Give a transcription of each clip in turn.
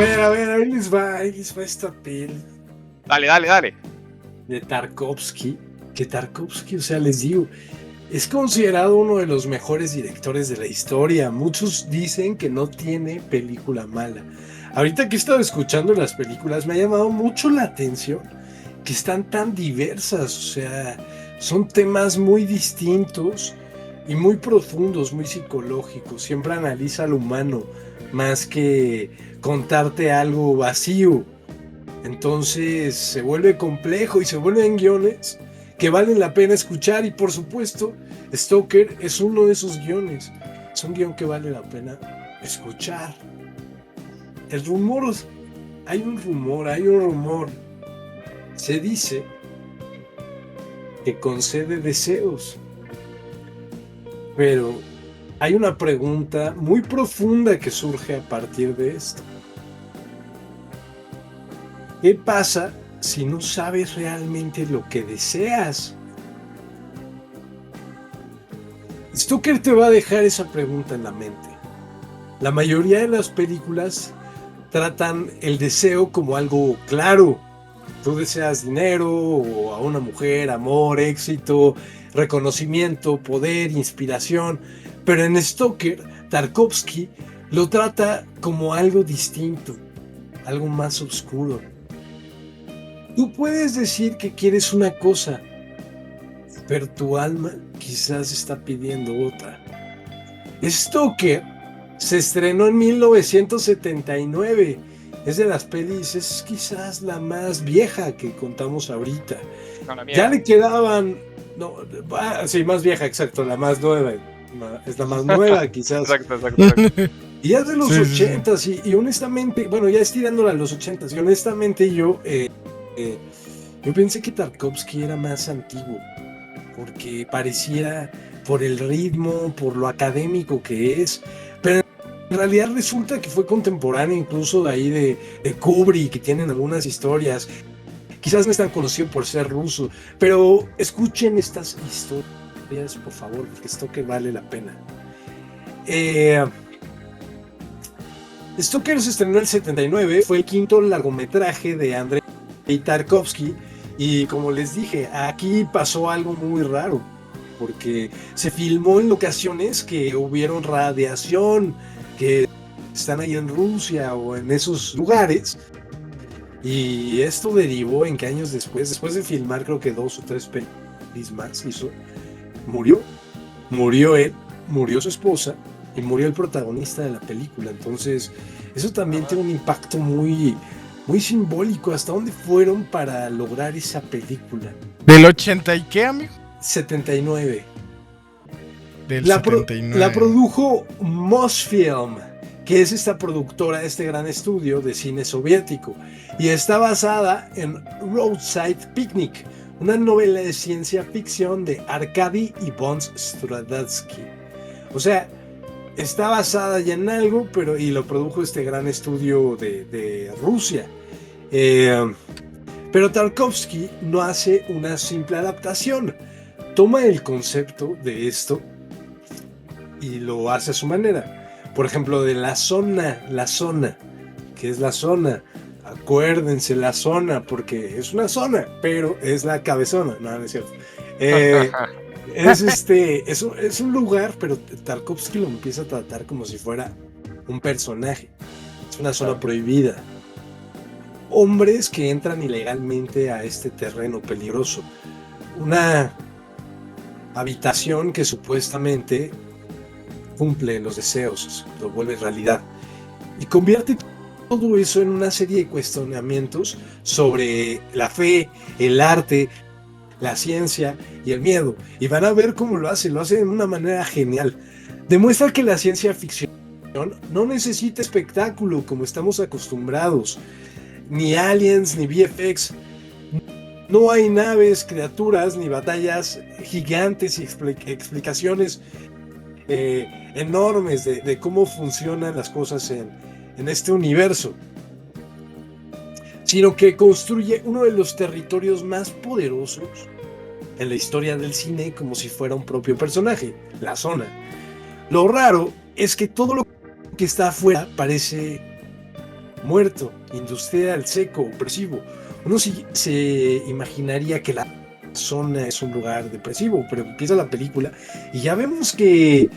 ahí les va esta peli. Dale. De Tarkovsky, que Tarkovsky, o sea, les digo, es considerado uno de los mejores directores de la historia. Muchos dicen que no tiene película mala. Ahorita que he estado escuchando las películas, me ha llamado mucho la atención que están tan diversas, o sea, son temas muy distintos y muy profundos, muy psicológicos. Siempre analiza al humano más que contarte algo vacío. Entonces se vuelve complejo y se vuelven guiones que valen la pena escuchar, y por supuesto Stoker es uno de esos guiones. Es un guión que vale la pena escuchar. Hay un rumor. Se dice que concede deseos, pero hay una pregunta muy profunda que surge a partir de esto. ¿Qué pasa si no sabes realmente lo que deseas? Stoker te va a dejar esa pregunta en la mente. La mayoría de las películas tratan el deseo como algo claro. Tú deseas dinero, o a una mujer, amor, éxito, reconocimiento, poder, inspiración. Pero en Stoker, Tarkovsky lo trata como algo distinto, algo más oscuro. Tú puedes decir que quieres una cosa, pero tu alma quizás está pidiendo otra. Stoker se estrenó en 1979. Es de las pelis, es quizás la más vieja que contamos ahorita. Ya le quedaban... sí, más vieja, exacto, la más nueva. Es la más nueva, quizás. Exacto. Y es de los 80s, y honestamente, bueno, ya estirándola a los 80s, y honestamente yo pensé que Tarkovsky era más antiguo, porque pareciera, por el ritmo, por lo académico que es, pero en realidad resulta que fue contemporáneo incluso de ahí de Kubrick, que tienen algunas historias. Quizás no es tan conocido por ser ruso, pero escuchen estas historias, por favor, porque Stoker vale la pena. Stoker se estrenó en el 79, fue el quinto largometraje de Andrei Tarkovsky, y como les dije, aquí pasó algo muy raro, porque se filmó en locaciones que hubieron radiación, que están ahí en Rusia o en esos lugares, y esto derivó en que años después de filmar creo que 2 o 3 pelis más hizo, murió él, murió su esposa y murió el protagonista de la película. Entonces eso también tiene un impacto muy, muy simbólico. ¿Hasta dónde fueron para lograr esa película? ¿Del 80 y qué, amigo? 79. Del 79. La produjo Mosfilm, que es esta productora, este gran estudio de cine soviético, y está basada en Roadside Picnic, una novela de ciencia ficción de Arkady Iván Stravinsky. O sea, está basada ya en algo, y lo produjo este gran estudio de Rusia. Pero Tarkovsky no hace una simple adaptación. Toma el concepto de esto y lo hace a su manera. Por ejemplo, de la zona, que es la zona. Acuérdense, la zona, porque es una zona, pero es la cabezona. No es cierto. Es un lugar, pero Tarkovsky lo empieza a tratar como si fuera un personaje. Es una zona prohibida. Hombres que entran ilegalmente a este terreno peligroso. Una habitación que supuestamente cumple los deseos, lo vuelve realidad. Y convierte todo eso en una serie de cuestionamientos sobre la fe, el arte, la ciencia y el miedo. Y van a ver cómo lo hace de una manera genial. Demuestra que la ciencia ficción no necesita espectáculo como estamos acostumbrados, ni aliens, ni VFX. No hay naves, criaturas, ni batallas gigantes y explicaciones enormes de cómo funcionan las cosas en este universo, sino que construye uno de los territorios más poderosos en la historia del cine como si fuera un propio personaje, la zona. Lo raro es que todo lo que está afuera parece muerto, industrial, seco, opresivo. Uno se imaginaría que la zona es un lugar depresivo, pero empieza la película y ya vemos que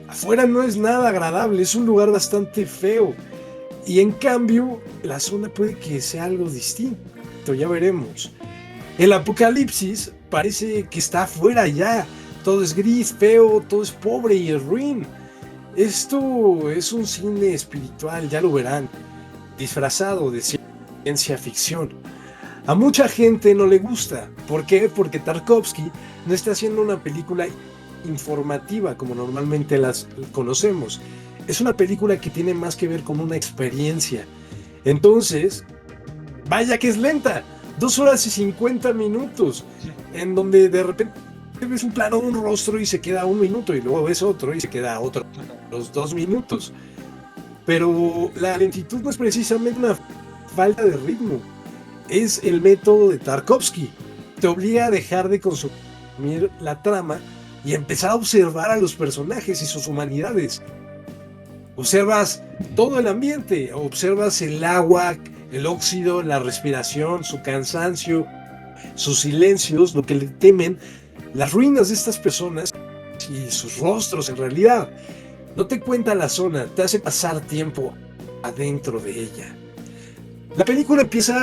afuera no es nada agradable, es un lugar bastante feo. Y en cambio, la zona puede que sea algo distinto, ya veremos. El apocalipsis parece que está afuera ya. Todo es gris, feo, todo es pobre y ruin. Esto es un cine espiritual, ya lo verán, disfrazado de ciencia ficción. A mucha gente no le gusta. ¿Por qué? Porque Tarkovsky no está haciendo una película informativa como normalmente las conocemos. Es una película que tiene más que ver con una experiencia. Entonces, vaya que es lenta. 2 horas y 50 minutos. En donde de repente ves un plano de un rostro y se queda 1 minuto. Y luego ves otro y se queda otro. Los 2 minutos. Pero la lentitud no es precisamente una falta de ritmo. Es el método de Tarkovsky. Te obliga a dejar de consumir la trama y empezar a observar a los personajes y sus humanidades. Observas todo el ambiente, observas el agua, el óxido, la respiración, su cansancio, sus silencios, lo que le temen, las ruinas de estas personas y sus rostros en realidad. No te cuenta la zona, te hace pasar tiempo adentro de ella. La película empieza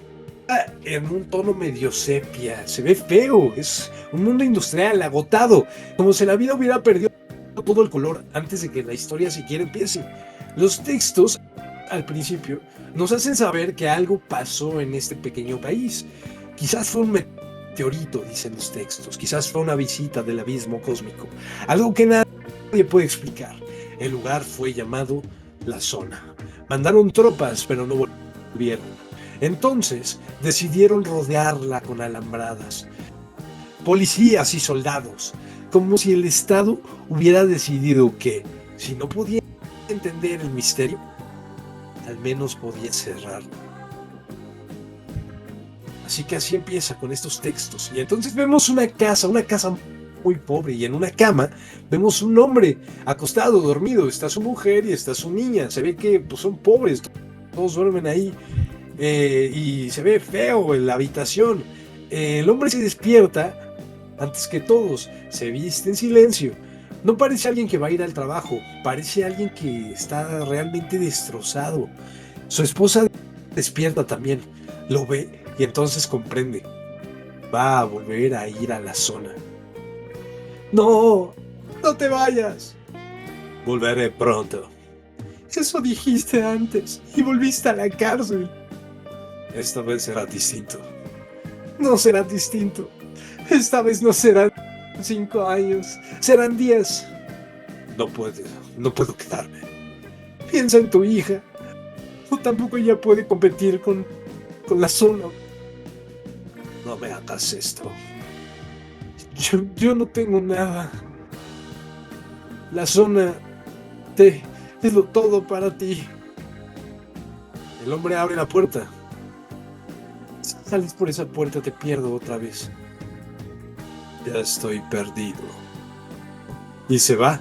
en un tono medio sepia, se ve feo, es un mundo industrial agotado, como si la vida hubiera perdido todo el color antes de que la historia siquiera empiece. Los textos al principio nos hacen saber que algo pasó en este pequeño país. Quizás fue un meteorito, dicen los textos, quizás fue una visita del abismo cósmico, algo que nadie puede explicar. El lugar fue llamado La Zona. Mandaron tropas, pero no volvieron. Entonces decidieron rodearla con alambradas, policías y soldados, como si el Estado hubiera decidido que, si no podía entender el misterio, al menos podía cerrarlo. Así que así empieza con estos textos. Y entonces vemos una casa muy pobre, y en una cama vemos un hombre acostado, dormido. Está su mujer y está su niña. Se ve que pues, son pobres, todos duermen ahí. Y se ve feo en la habitación. El hombre se despierta antes que todos, se viste en silencio. No parece alguien que va a ir al trabajo, parece alguien que está realmente destrozado. Su esposa despierta también, lo ve y entonces comprende. Va a volver a ir a la zona. No, no te vayas. Volveré pronto. Eso dijiste antes y volviste a la cárcel. Esta vez será distinto. No será distinto. Esta vez no serán 5 años, serán 10. No puedo quedarme. Piensa en tu hija. O tampoco ella puede competir con la zona. No me hagas esto. Yo no tengo nada. La zona es lo todo para ti. El hombre abre la puerta. Si sales por esa puerta te pierdo otra vez. Ya estoy perdido. Y se va.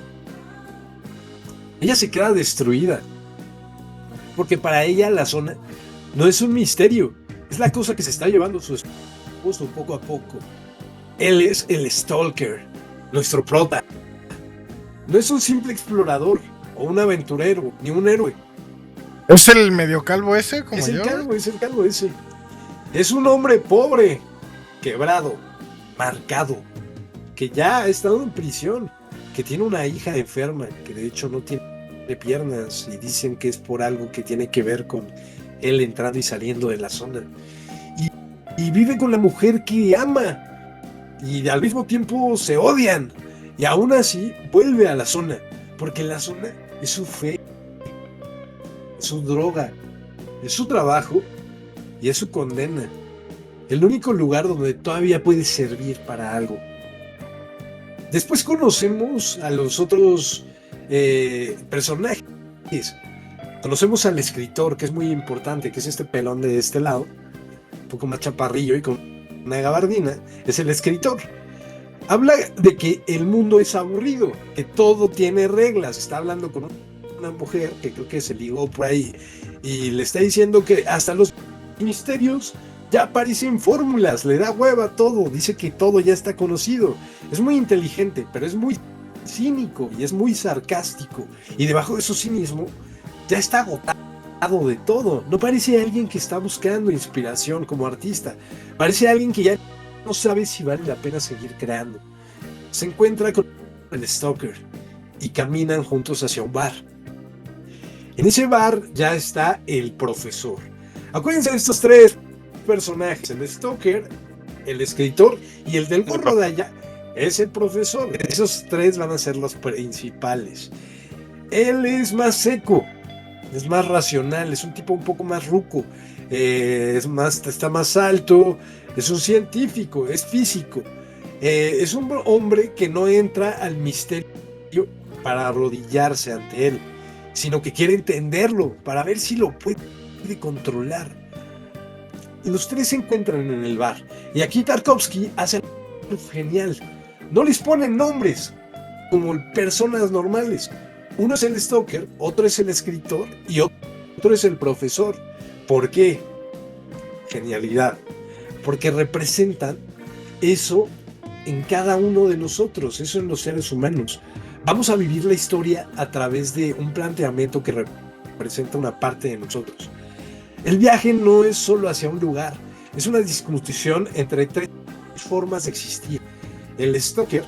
Ella se queda destruida. Porque para ella la zona no es un misterio. Es la cosa que se está llevando su esposo poco a poco. Él es el Stalker, nuestro prota. No es un simple explorador, o un aventurero, ni un héroe. ¿Es el medio calvo ese? Como es el yo? calvo ese. Es un hombre pobre, quebrado, marcado, que ya ha estado en prisión, que tiene una hija enferma, que de hecho no tiene piernas, y dicen que es por algo que tiene que ver con él entrando y saliendo de la zona. Y vive con la mujer que ama, y al mismo tiempo se odian, y aún así vuelve a la zona, porque la zona es su fe, es su droga, es su trabajo y es su condena. El único lugar donde todavía puede servir para algo. Después conocemos a los otros personajes. Conocemos al escritor, que es muy importante, que es este pelón de este lado, un poco más chaparrillo y con una gabardina. Es el escritor. Habla de que el mundo es aburrido, que todo tiene reglas. Está hablando con una mujer que creo que se ligó por ahí y le está diciendo que hasta los misterios ya aparecen fórmulas, le da hueva a todo, dice que todo ya está conocido. Es muy inteligente, pero es muy cínico y es muy sarcástico. Y debajo de su cinismo ya está agotado de todo. No parece alguien que está buscando inspiración como artista. Parece alguien que ya no sabe si vale la pena seguir creando. Se encuentra con el Stoker y caminan juntos hacia un bar. En ese bar ya está el profesor. Acuérdense de estos tres personajes: el Stoker, el escritor y el del gorro de allá es el profesor. Esos tres van a ser los principales. Él es más seco, es más racional, es un tipo un poco más ruco, está más alto, es un científico, es físico, es un hombre que no entra al misterio para arrodillarse ante él, sino que quiere entenderlo para ver si lo puede controlar. Y los tres se encuentran en el bar, y aquí Tarkovsky hace algo genial. No les ponen nombres como personas normales. Uno es el Stoker, otro es el escritor y otro es el profesor. ¿Por qué? Genialidad. Porque representan eso en cada uno de nosotros, eso en los seres humanos. Vamos a vivir la historia a través de un planteamiento que representa una parte de nosotros. El viaje no es solo hacia un lugar, es una discusión entre tres formas de existir. El Stoker,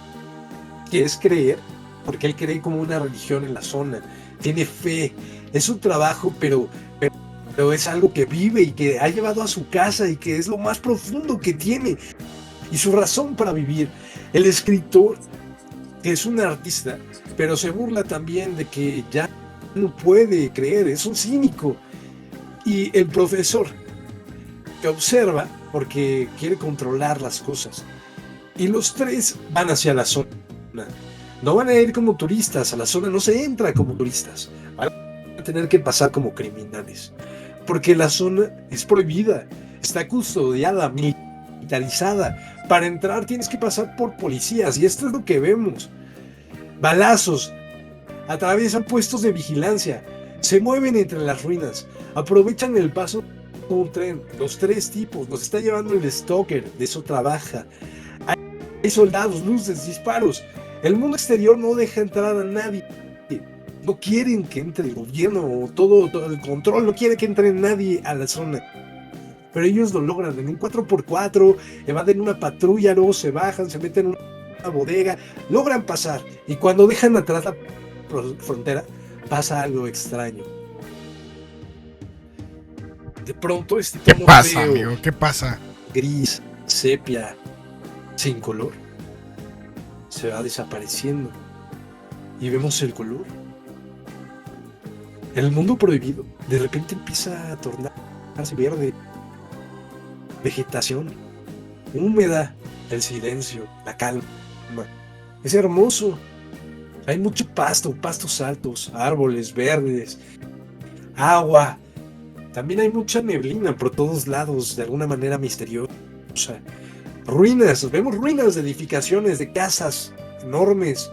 que es creer, porque él cree como una religión en la zona, tiene fe, es un trabajo, pero es algo que vive y que ha llevado a su casa y que es lo más profundo que tiene y su razón para vivir. El escritor, que es un artista, pero se burla también de que ya no puede creer, es un cínico. Y el profesor, que observa porque quiere controlar las cosas. Y los tres van hacia la zona. No van a ir como turistas, a la zona no se entra como turistas. Van a tener que pasar como criminales. Porque la zona es prohibida, está custodiada, militarizada. Para entrar tienes que pasar por policías y esto es lo que vemos. Balazos, atraviesan puestos de vigilancia, se mueven entre las ruinas, aprovechan el paso de un tren. Los tres tipos, los está llevando el Stoker, de eso trabaja. Hay soldados, luces, disparos. El mundo exterior no deja entrar a nadie. No quieren que entre el gobierno o todo el control, no quiere que entre nadie a la zona. Pero ellos lo logran en un 4x4, evaden una patrulla, luego se bajan, se meten en una bodega, logran pasar. Y cuando dejan atrás la frontera, pasa algo extraño. De pronto este tono ¿Qué pasa, feo, amigo? ¿Qué pasa? gris, sepia, sin color, se va desapareciendo y vemos el color. El mundo prohibido de repente empieza a tornarse verde, vegetación húmeda, el silencio, la calma. Es hermoso. Hay mucho pasto, pastos altos, árboles verdes, agua. También hay mucha neblina por todos lados, de alguna manera misteriosa. Ruinas, vemos ruinas de edificaciones, de casas enormes,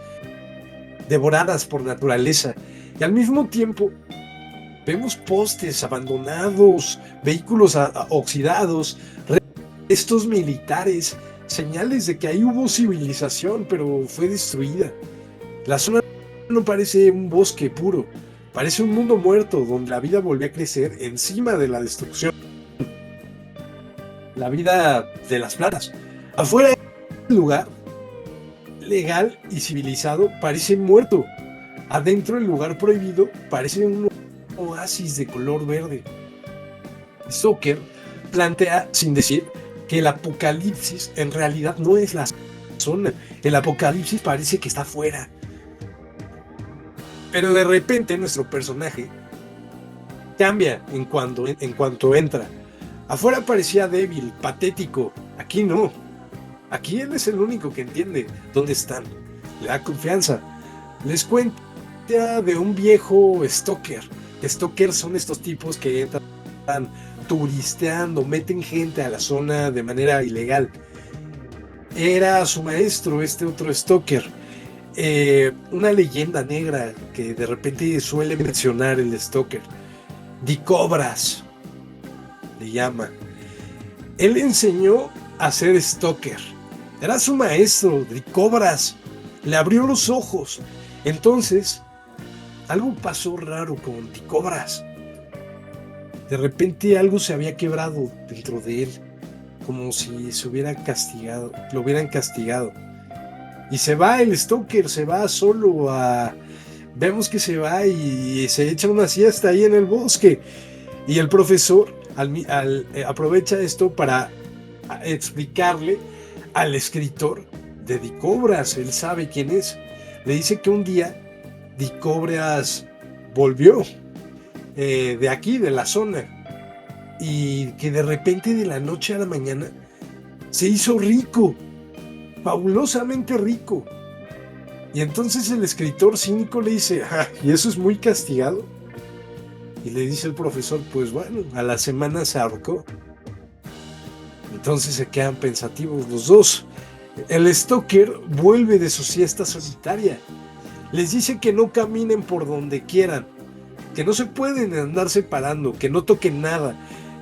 devoradas por naturaleza. Y al mismo tiempo vemos postes abandonados, vehículos oxidados, restos militares, señales de que ahí hubo civilización, pero fue destruida. La zona no parece un bosque puro, parece un mundo muerto donde la vida volvió a crecer encima de la destrucción. La vida de las plantas. Afuera del lugar legal y civilizado parece muerto. Adentro el lugar prohibido parece un oasis de color verde. Stoker plantea, sin decir, que el apocalipsis en realidad no es la zona. El apocalipsis parece que está afuera. Pero de repente nuestro personaje cambia en cuanto entra. Afuera parecía débil, patético. Aquí no. Aquí él es el único que entiende dónde están. Le da confianza. Les cuenta de un viejo Stoker. Stalkers son estos tipos que entran turisteando, meten gente a la zona de manera ilegal. Era su maestro, este otro Stoker. una leyenda negra que de repente suele mencionar el Stoker. Dicobras le llama. Él enseñó a ser Stoker. Era su maestro, Dicobras. Le abrió los ojos. Entonces, algo pasó raro con Dicobras. De repente algo se había quebrado dentro de él, como si se hubiera castigado, lo hubieran castigado. Y se va el Stoker, se va solo a... Vemos que se va y se echa una siesta ahí en el bosque. Y el profesor aprovecha esto para explicarle al escritor de Dicobras. Él sabe quién es. Le dice que un día Dicobras volvió de aquí, de la zona, y que de repente, de la noche a la mañana, se hizo rico, fabulosamente rico. Y entonces el escritor cínico le dice, ¿y eso es muy castigado? Y le dice el profesor, pues bueno, a la semana se ahorcó. Entonces se quedan pensativos los dos. El Stoker vuelve de su siesta solitaria. Les dice que no caminen por donde quieran, que no se pueden andar separando, que no toquen nada,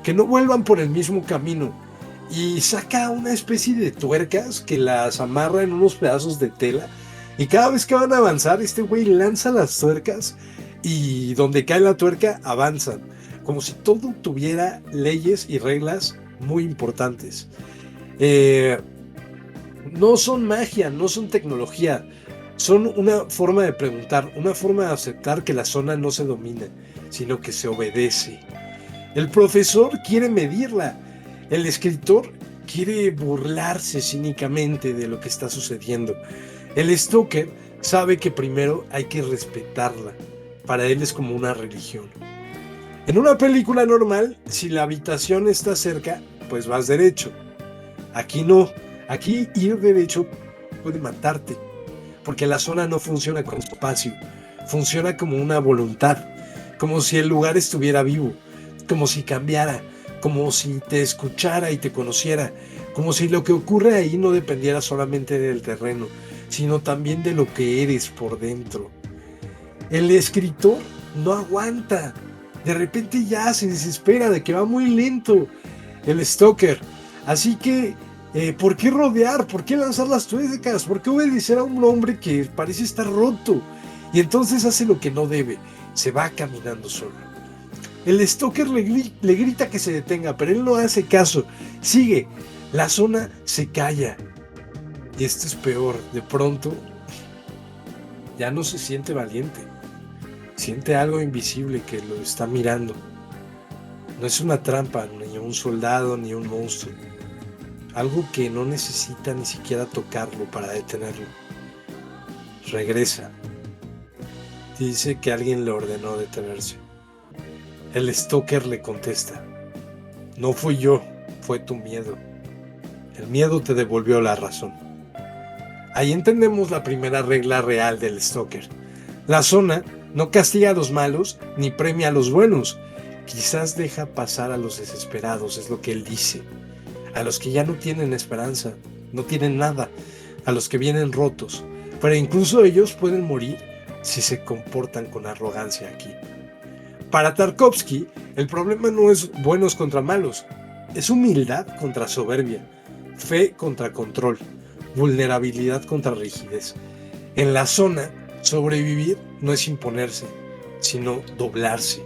que no vuelvan por el mismo camino. Y saca una especie de tuercas que las amarra en unos pedazos de tela. Y cada vez que van a avanzar, este güey lanza las tuercas y donde cae la tuerca avanzan. Como si todo tuviera leyes y reglas muy importantes. No son magia, no son tecnología. Son una forma de preguntar, una forma de aceptar que la zona no se domina, sino que se obedece. El profesor quiere medirla. El escritor quiere burlarse cínicamente de lo que está sucediendo. El Stoker sabe que primero hay que respetarla. Para él es como una religión. En una película normal, si la habitación está cerca, pues vas derecho. Aquí no. Aquí ir derecho puede matarte. Porque la zona no funciona como espacio. Funciona como una voluntad. Como si el lugar estuviera vivo. Como si cambiara. Como si te escuchara y te conociera. Como si lo que ocurre ahí no dependiera solamente del terreno, sino también de lo que eres por dentro. El escritor no aguanta. De repente ya se desespera de que va muy lento el Stoker. Así que, ¿por qué rodear? ¿Por qué lanzar las tuercas? ¿Por qué obedecer a un hombre que parece estar roto? Y entonces hace lo que no debe. Se va caminando solo. El Stoker le grita que se detenga, pero él no hace caso. Sigue. La zona se calla. Y esto es peor. De pronto, ya no se siente valiente. Siente algo invisible que lo está mirando. No es una trampa, ni un soldado, ni un monstruo. Algo que no necesita ni siquiera tocarlo para detenerlo. Regresa. Dice que alguien le ordenó detenerse. El Stoker le contesta: no fui yo, fue tu miedo. El miedo te devolvió la razón. Ahí entendemos la primera regla real del Stoker. La zona no castiga a los malos ni premia a los buenos. Quizás deja pasar a los desesperados, es lo que él dice. A los que ya no tienen esperanza, no tienen nada. A los que vienen rotos. Pero incluso ellos pueden morir si se comportan con arrogancia aquí. Para Tarkovsky, el problema no es buenos contra malos. Es humildad contra soberbia. Fe contra control. Vulnerabilidad contra rigidez. En la zona, sobrevivir no es imponerse, sino doblarse.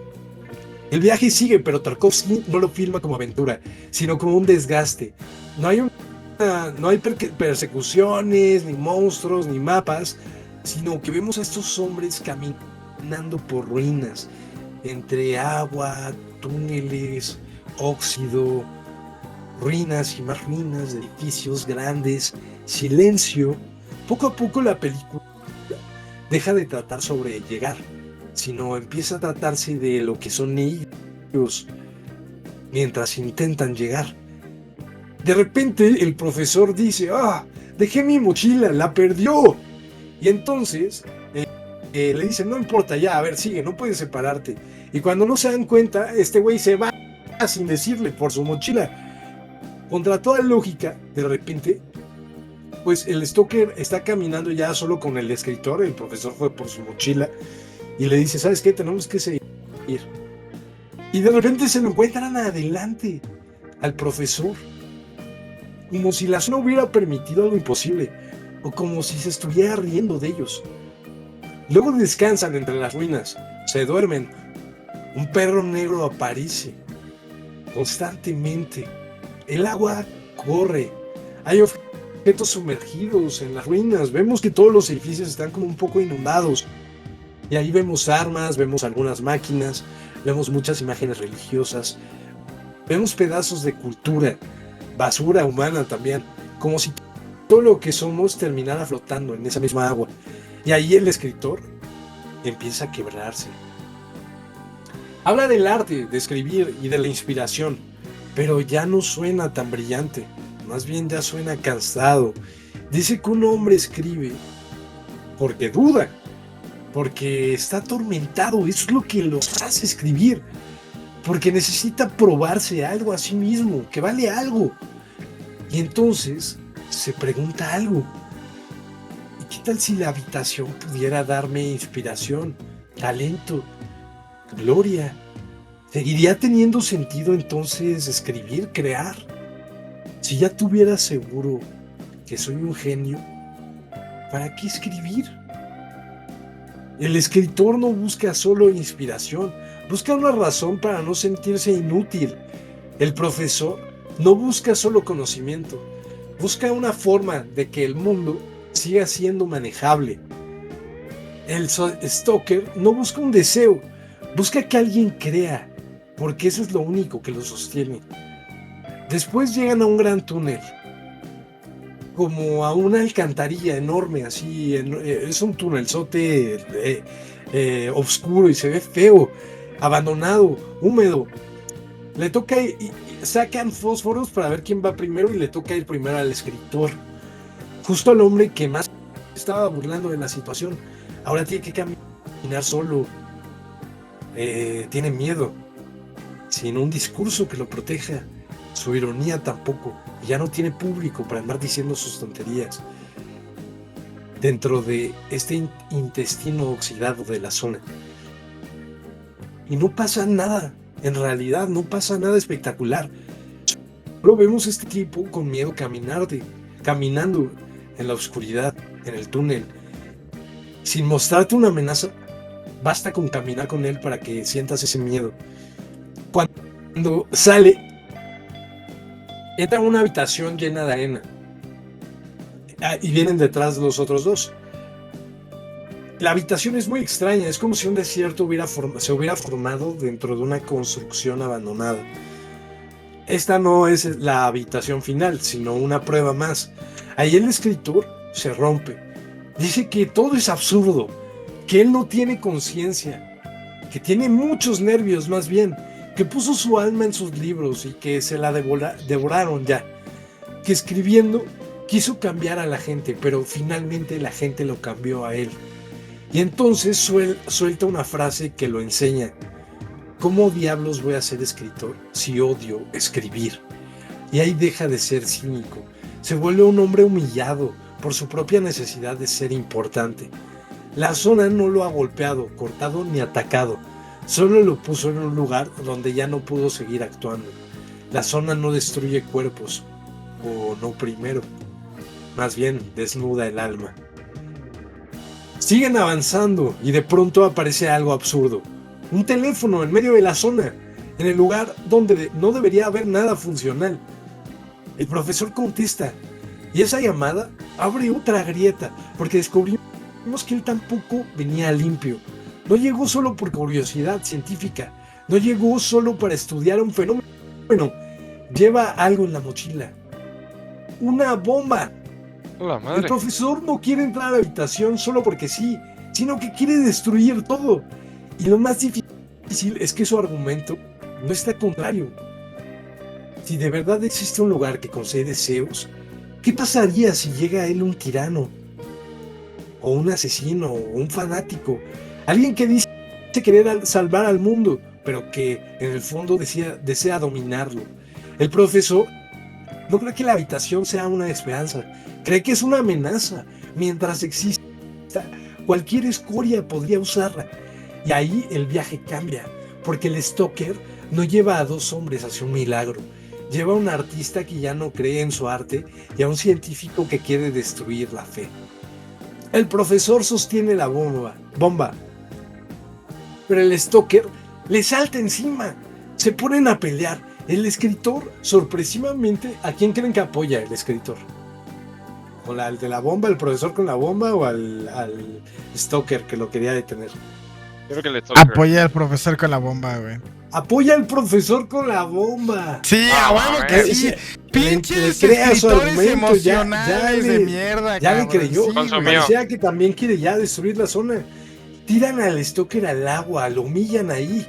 El viaje sigue, pero Tarkovsky no lo filma como aventura, sino como un desgaste. No hay persecuciones, ni monstruos, ni mapas, sino que vemos a estos hombres caminando por ruinas, entre agua, túneles, óxido, ruinas y más ruinas de edificios grandes, silencio. Poco a poco la película deja de tratar sobre llegar, sino empieza a tratarse de lo que son ellos mientras intentan llegar. De repente el profesor dice: dejé mi mochila, la perdió. Y entonces le dice: no importa, ya, a ver, sigue, no puedes separarte. Y cuando no se dan cuenta, este güey se va sin decirle por su mochila. Contra toda lógica, de repente pues el Stoker está caminando ya solo con el escritor, el profesor fue por su mochila, y le dice, ¿sabes qué? Tenemos que seguir. Y de repente se lo encuentran adelante al profesor, como si la zona hubiera permitido algo imposible, o como si se estuviera riendo de ellos. Luego descansan entre las ruinas, se duermen. Un perro negro aparece constantemente. El agua corre. Hay objetos sumergidos en las ruinas. Vemos que todos los edificios están como un poco inundados. Y ahí vemos armas, vemos algunas máquinas, vemos muchas imágenes religiosas, vemos pedazos de cultura, basura humana también, como si todo lo que somos terminara flotando en esa misma agua. Y ahí el escritor empieza a quebrarse. Habla del arte, de escribir y de la inspiración, pero ya no suena tan brillante, más bien ya suena cansado. Dice que un hombre escribe porque duda, porque está atormentado, eso es lo que los hace escribir, porque necesita probarse algo a sí mismo, que vale algo. Y entonces se pregunta algo: ¿y qué tal si la habitación pudiera darme inspiración, talento, gloria? ¿Seguiría teniendo sentido entonces escribir, crear? Si ya tuviera seguro que soy un genio, ¿para qué escribir? El escritor no busca solo inspiración, busca una razón para no sentirse inútil. El profesor no busca solo conocimiento, busca una forma de que el mundo siga siendo manejable. El Stoker no busca un deseo, busca que alguien crea, porque eso es lo único que lo sostiene. Después llegan a un gran túnel, como a una alcantarilla enorme, así, es un tunelzote oscuro y se ve feo, abandonado, húmedo. Le toca y sacan fósforos para ver quién va primero y le toca ir primero al escritor, justo al hombre que más estaba burlando de la situación. Ahora tiene que caminar solo, tiene miedo, sin un discurso que lo proteja, su ironía tampoco, y ya no tiene público para andar diciendo sus tonterías dentro de este intestino oxidado de la zona. Y no pasa nada, en realidad no pasa nada espectacular. Solo vemos a este tipo con miedo caminando en la oscuridad, en el túnel, sin mostrarte una amenaza. Basta con caminar con él para que sientas ese miedo. Cuando sale, entra a una habitación llena de arena. Y vienen detrás de los otros dos. La habitación es muy extraña, es como si un desierto se hubiera formado dentro de una construcción abandonada. Esta no es la habitación final, sino una prueba más. Ahí el escritor se rompe. Dice que todo es absurdo, que él no tiene conciencia, que tiene muchos nervios más bien, que puso su alma en sus libros y que se la devoraron ya, que escribiendo quiso cambiar a la gente, pero finalmente la gente lo cambió a él. Y entonces suelta una frase que lo enseña. ¿Cómo diablos voy a ser escritor si odio escribir? Y ahí deja de ser cínico, se vuelve un hombre humillado por su propia necesidad de ser importante. La zona no lo ha golpeado, cortado ni atacado, solo lo puso en un lugar donde ya no pudo seguir actuando. La zona no destruye cuerpos, o no primero, más bien desnuda el alma. Siguen avanzando y de pronto aparece algo absurdo. Un teléfono en medio de la zona, en el lugar donde no debería haber nada funcional. El profesor contesta y esa llamada abre otra grieta porque descubrimos que él tampoco venía limpio. No llegó solo por curiosidad científica, no llegó solo para estudiar un fenómeno. Lleva algo en la mochila. Una bomba. La madre. El profesor no quiere entrar a la habitación solo porque sí, sino que quiere destruir todo. Y lo más difícil es que su argumento no está contrario. Si de verdad existe un lugar que concede deseos, ¿qué pasaría si llega a él un tirano? O un asesino, o un fanático. Alguien que dice querer salvar al mundo, pero que en el fondo desea dominarlo. El profesor No cree que la habitación sea una esperanza. Cree que es una amenaza. Mientras exista, cualquier escoria podría usarla. Y ahí el viaje cambia. Porque el Stoker no lleva a dos hombres hacia un milagro. Lleva a un artista que ya no cree en su arte y a un científico que quiere destruir la fe. El profesor sostiene la bomba. Pero el Stoker le salta encima. Se ponen a pelear. El escritor, sorpresivamente, ¿a quién creen que apoya el escritor? ¿Con al de la bomba, el profesor con la bomba o al Stoker que lo quería detener? Creo que el Stoker. Apoya al profesor con la bomba, güey. Apoya al profesor con la bomba. Sí, a huevo que sí. Pinches escritores emocionales de mierda. Ya le creyó. Sí, parecía que también quiere ya destruir la zona. Tiran al Stoker al agua, lo humillan ahí.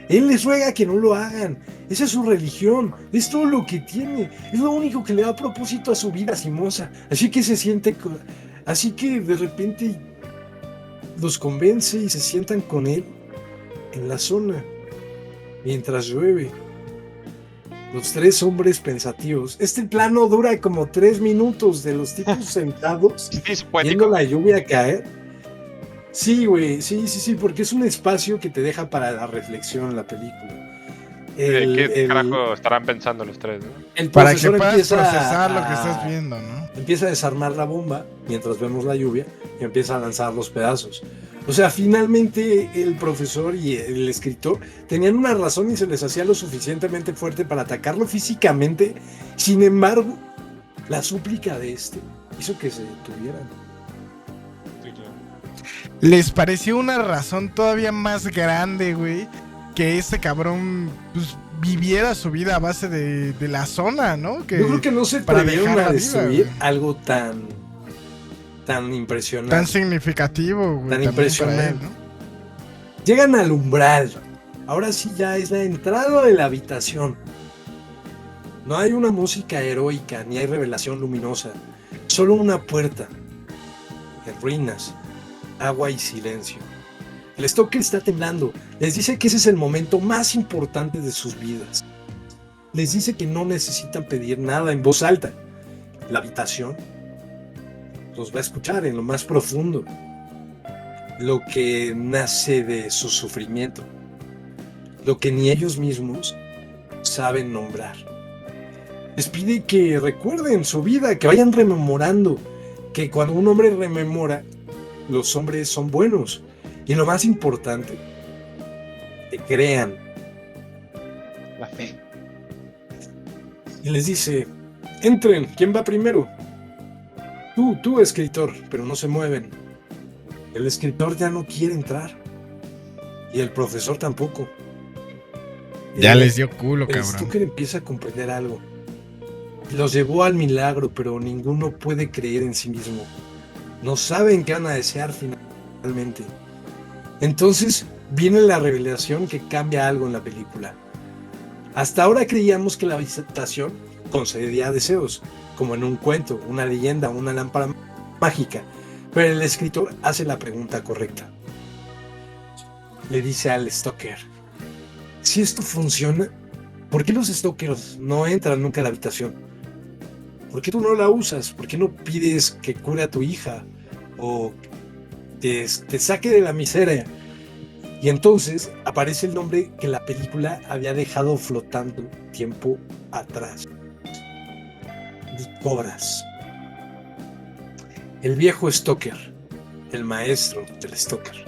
Él les ruega que no lo hagan. Esa es su religión. Es todo lo que tiene. Es lo único que le da propósito a su vida simosa. Así que se siente... Así que de repente los convence y se sientan con él en la zona. Mientras llueve. Los tres hombres pensativos. Este plano dura como 3 minutos de los tipos sentados viendo la lluvia caer. Sí, güey, sí, porque es un espacio que te deja para la reflexión la película. ¿Qué carajo estarán pensando los tres, no? El para que puedas empieza procesar lo que estás viendo, ¿no? Empieza a desarmar la bomba mientras vemos la lluvia y empieza a lanzar los pedazos. O sea, finalmente el profesor y el escritor tenían una razón y se les hacía lo suficientemente fuerte para atacarlo físicamente. Sin embargo, la súplica de este hizo que se detuvieran. Les pareció una razón todavía más grande, güey, que ese cabrón pues, viviera su vida a base de la zona, ¿no? Que yo creo que no se atrevieron a destruir algo tan impresionante. Tan significativo, güey. Tan impresionante. Él, ¿no? Llegan al umbral. Ahora sí ya es la entrada de la habitación. No hay una música heroica, ni hay revelación luminosa. Solo una puerta. En ruinas. Agua y silencio. El Stoker está temblando. Les dice que ese es el momento más importante de sus vidas. Les dice que no necesitan pedir nada en voz alta. La habitación los va a escuchar en lo más profundo. Lo que nace de su sufrimiento. Lo que ni ellos mismos saben nombrar. Les pide que recuerden su vida, que vayan rememorando. Que cuando un hombre rememora, los hombres son buenos. Y lo más importante, que crean. La fe. Y les dice, entren, ¿quién va primero? Tú, escritor, pero no se mueven. El escritor ya no quiere entrar. Y el profesor tampoco. Ya les dio culo, cabrón. El Stoker empieza a comprender algo. Los llevó al milagro, pero ninguno puede creer en sí mismo. No saben qué van a desear finalmente. Entonces viene la revelación que cambia algo en la película. Hasta ahora creíamos que la habitación concedía deseos, como en un cuento, una leyenda, una lámpara mágica. Pero el escritor hace la pregunta correcta. Le dice al Stoker, si esto funciona, ¿por qué los Stokers no entran nunca a la habitación? ¿Por qué tú no la usas? ¿Por qué no pides que cure a tu hija? O te saque de la miseria. Y entonces aparece el nombre que la película había dejado flotando tiempo atrás. Cobras. El viejo Stoker, el maestro del Stoker,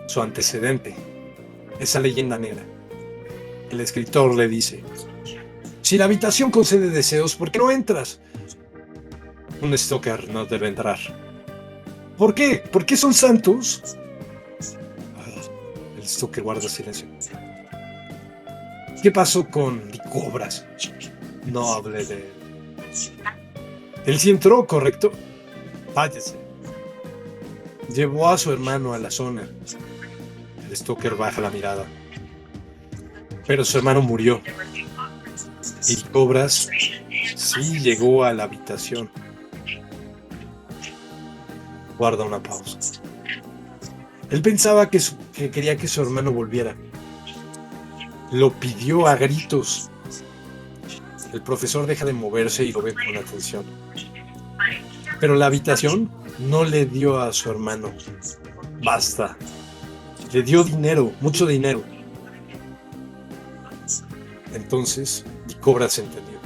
su antecedente, esa leyenda negra. El escritor le dice, si la habitación concede deseos, ¿por qué no entras? Un Stoker no debe entrar. ¿Por qué? ¿Por qué son santos? El Stoker guarda silencio. ¿Qué pasó con Cobras? No hablé de él. Él sí entró, ¿correcto? Váyase. Llevó a su hermano a la zona. El Stoker baja la mirada. Pero su hermano murió. Y Cobras sí llegó a la habitación. Guarda una pausa. Él pensaba que quería que su hermano volviera. Lo pidió a gritos. El profesor deja de moverse y lo ve con atención. Pero la habitación no le dio a su hermano. Basta. Le dio dinero, mucho dinero. Entonces, Cobra se entendió.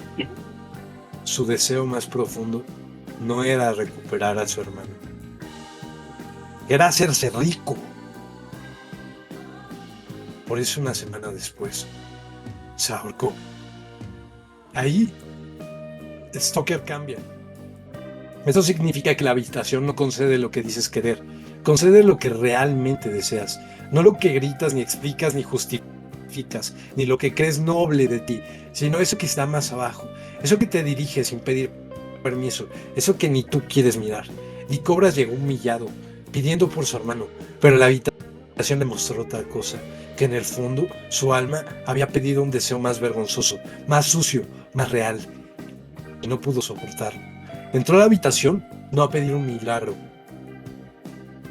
Su deseo más profundo no era recuperar a su hermano. Era hacerse rico. Por eso una semana después se ahorcó. Ahí, Stoker cambia. Eso significa que la habitación no concede lo que dices querer, concede lo que realmente deseas, no lo que gritas, ni explicas, ni justificas, ni lo que crees noble de ti, sino eso que está más abajo, eso que te dirige sin pedir permiso, eso que ni tú quieres mirar. Y Cobra llegó humillado, pidiendo por su hermano, pero la habitación le mostró otra cosa, que en el fondo su alma había pedido un deseo más vergonzoso, más sucio, más real, y no pudo soportarlo. Entró a la habitación no a pedir un milagro.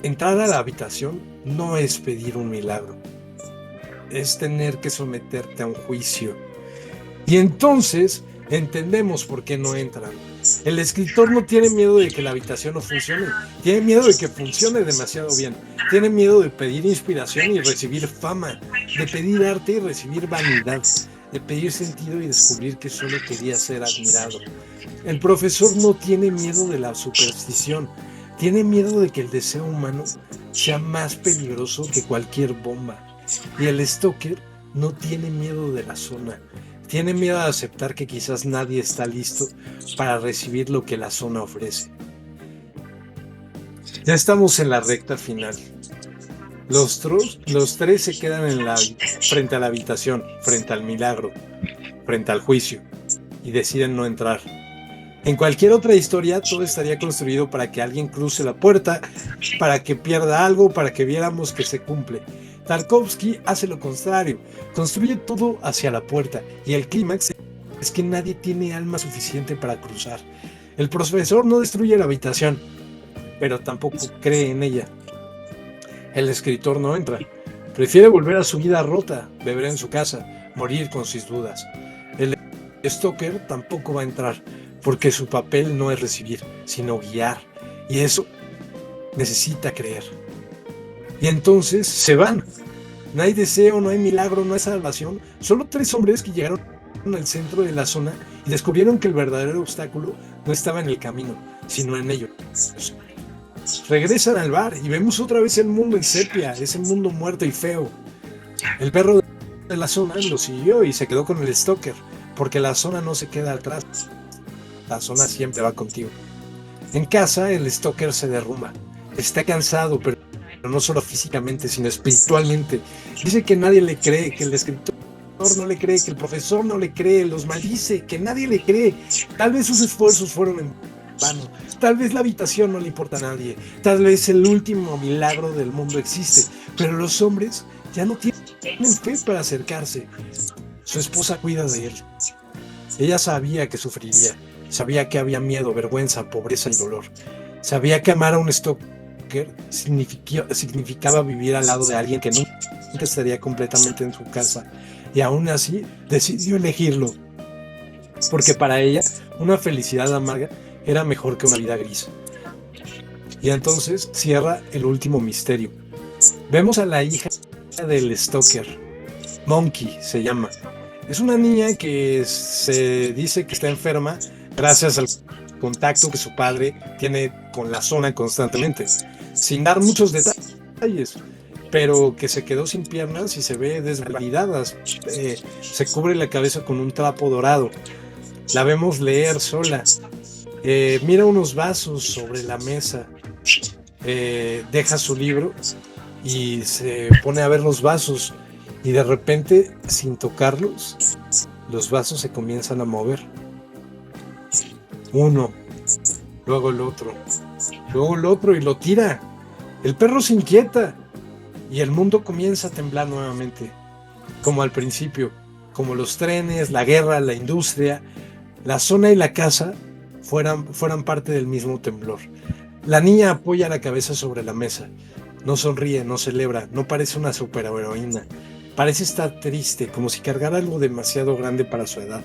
Entrar a la habitación no es pedir un milagro, es tener que someterte a un juicio. Y entonces entendemos por qué no entran. El escritor no tiene miedo de que la habitación no funcione, tiene miedo de que funcione demasiado bien, tiene miedo de pedir inspiración y recibir fama, de pedir arte y recibir vanidad, de pedir sentido y descubrir que solo quería ser admirado. El profesor no tiene miedo de la superstición, tiene miedo de que el deseo humano sea más peligroso que cualquier bomba. Y el Stoker no tiene miedo de la zona, tiene miedo de aceptar que quizás nadie está listo para recibir lo que la zona ofrece. Ya estamos en la recta final. Los tres se quedan frente a la habitación, frente al milagro, frente al juicio, y deciden no entrar. En cualquier otra historia, todo estaría construido para que alguien cruce la puerta, para que pierda algo, para que viéramos que se cumple. Tarkovsky hace lo contrario, construye todo hacia la puerta, y el clímax es que nadie tiene alma suficiente para cruzar. El profesor no destruye la habitación, pero tampoco cree en ella. El escritor no entra, prefiere volver a su vida rota, beber en su casa, morir con sus dudas. El Stoker tampoco va a entrar, porque su papel no es recibir, sino guiar, y eso necesita creer. Y entonces se van. No hay deseo, no hay milagro, no hay salvación. Solo 3 hombres que llegaron al centro de la zona y descubrieron que el verdadero obstáculo no estaba en el camino, sino en ellos. Regresan al bar y vemos otra vez el mundo en sepia, ese mundo muerto y feo. El perro de la zona lo siguió y se quedó con el Stoker, porque la zona no se queda atrás. La zona siempre va contigo. En casa, el Stoker se derrumba. Está cansado, pero no solo físicamente, sino espiritualmente. Dice que nadie le cree, que el escritor no le cree, que el profesor no le cree, los maldice, que nadie le cree. Tal vez sus esfuerzos fueron en vano. Tal vez la habitación no le importa a nadie. Tal vez el último milagro del mundo existe. Pero los hombres ya no tienen fe para acercarse. Su esposa cuida de él. Ella sabía que sufriría. Sabía que había miedo, vergüenza, pobreza y dolor. Sabía que amar a un Stoker significaba vivir al lado de alguien que nunca estaría completamente en su casa. Y aún así decidió elegirlo. Porque para ella una felicidad amarga era mejor que una vida gris. Y entonces cierra el último misterio. Vemos a la hija del Stoker. Monkey se llama. Es una niña que se dice que está enferma gracias al contacto que su padre tiene con la zona constantemente, sin dar muchos detalles, pero que se quedó sin piernas y se ve desvalidada. Se cubre la cabeza con un trapo dorado. La vemos leer sola. Mira unos vasos sobre la mesa. Deja su libro y se pone a ver los vasos. Y de repente, sin tocarlos, los vasos se comienzan a mover. Uno, luego el otro, luego el otro, y lo tira. El perro se inquieta y el mundo comienza a temblar nuevamente, como al principio, como los trenes, la guerra, la industria, la zona y la casa fueran parte del mismo temblor. La niña apoya la cabeza sobre la mesa, no sonríe, no celebra, no parece una superheroína, parece estar triste, como si cargara algo demasiado grande para su edad.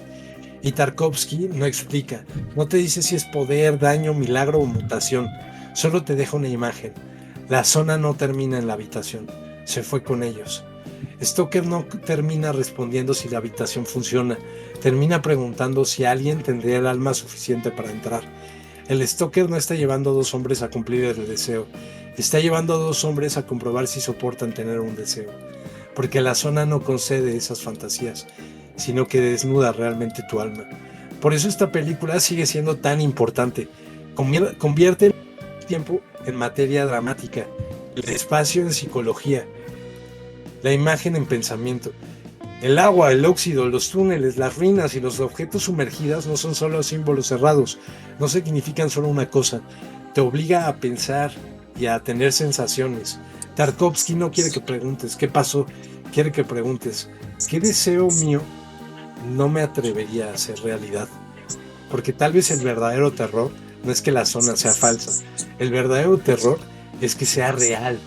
Y Tarkovsky no explica, no te dice si es poder, daño, milagro o mutación, solo te deja una imagen. La zona no termina en la habitación, se fue con ellos. Stoker no termina respondiendo si la habitación funciona, termina preguntando si alguien tendría el alma suficiente para entrar. El Stoker no está llevando a 2 hombres a cumplir el deseo, está llevando a 2 hombres a comprobar si soportan tener un deseo, porque la zona no concede esas fantasías, sino que desnuda realmente tu alma. Por eso esta película sigue siendo tan importante, convierte el tiempo en materia dramática, el espacio en psicología, la imagen en pensamiento. El agua, el óxido, los túneles, las ruinas y los objetos sumergidos no son solo símbolos cerrados, no significan solo una cosa, te obliga a pensar y a tener sensaciones. Tarkovsky no quiere que preguntes qué pasó, quiere que preguntes qué deseo mío no me atrevería a hacer realidad. Porque tal vez el verdadero terror no es que la zona sea falsa, el verdadero terror es que sea real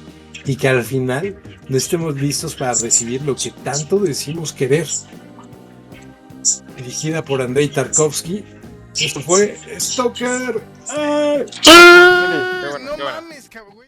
y que al final no estemos listos para recibir lo que tanto decimos querer. Dirigida por Andrei Tarkovsky, esto fue Stoker. Qué bueno, No qué bueno. mames, cabrón.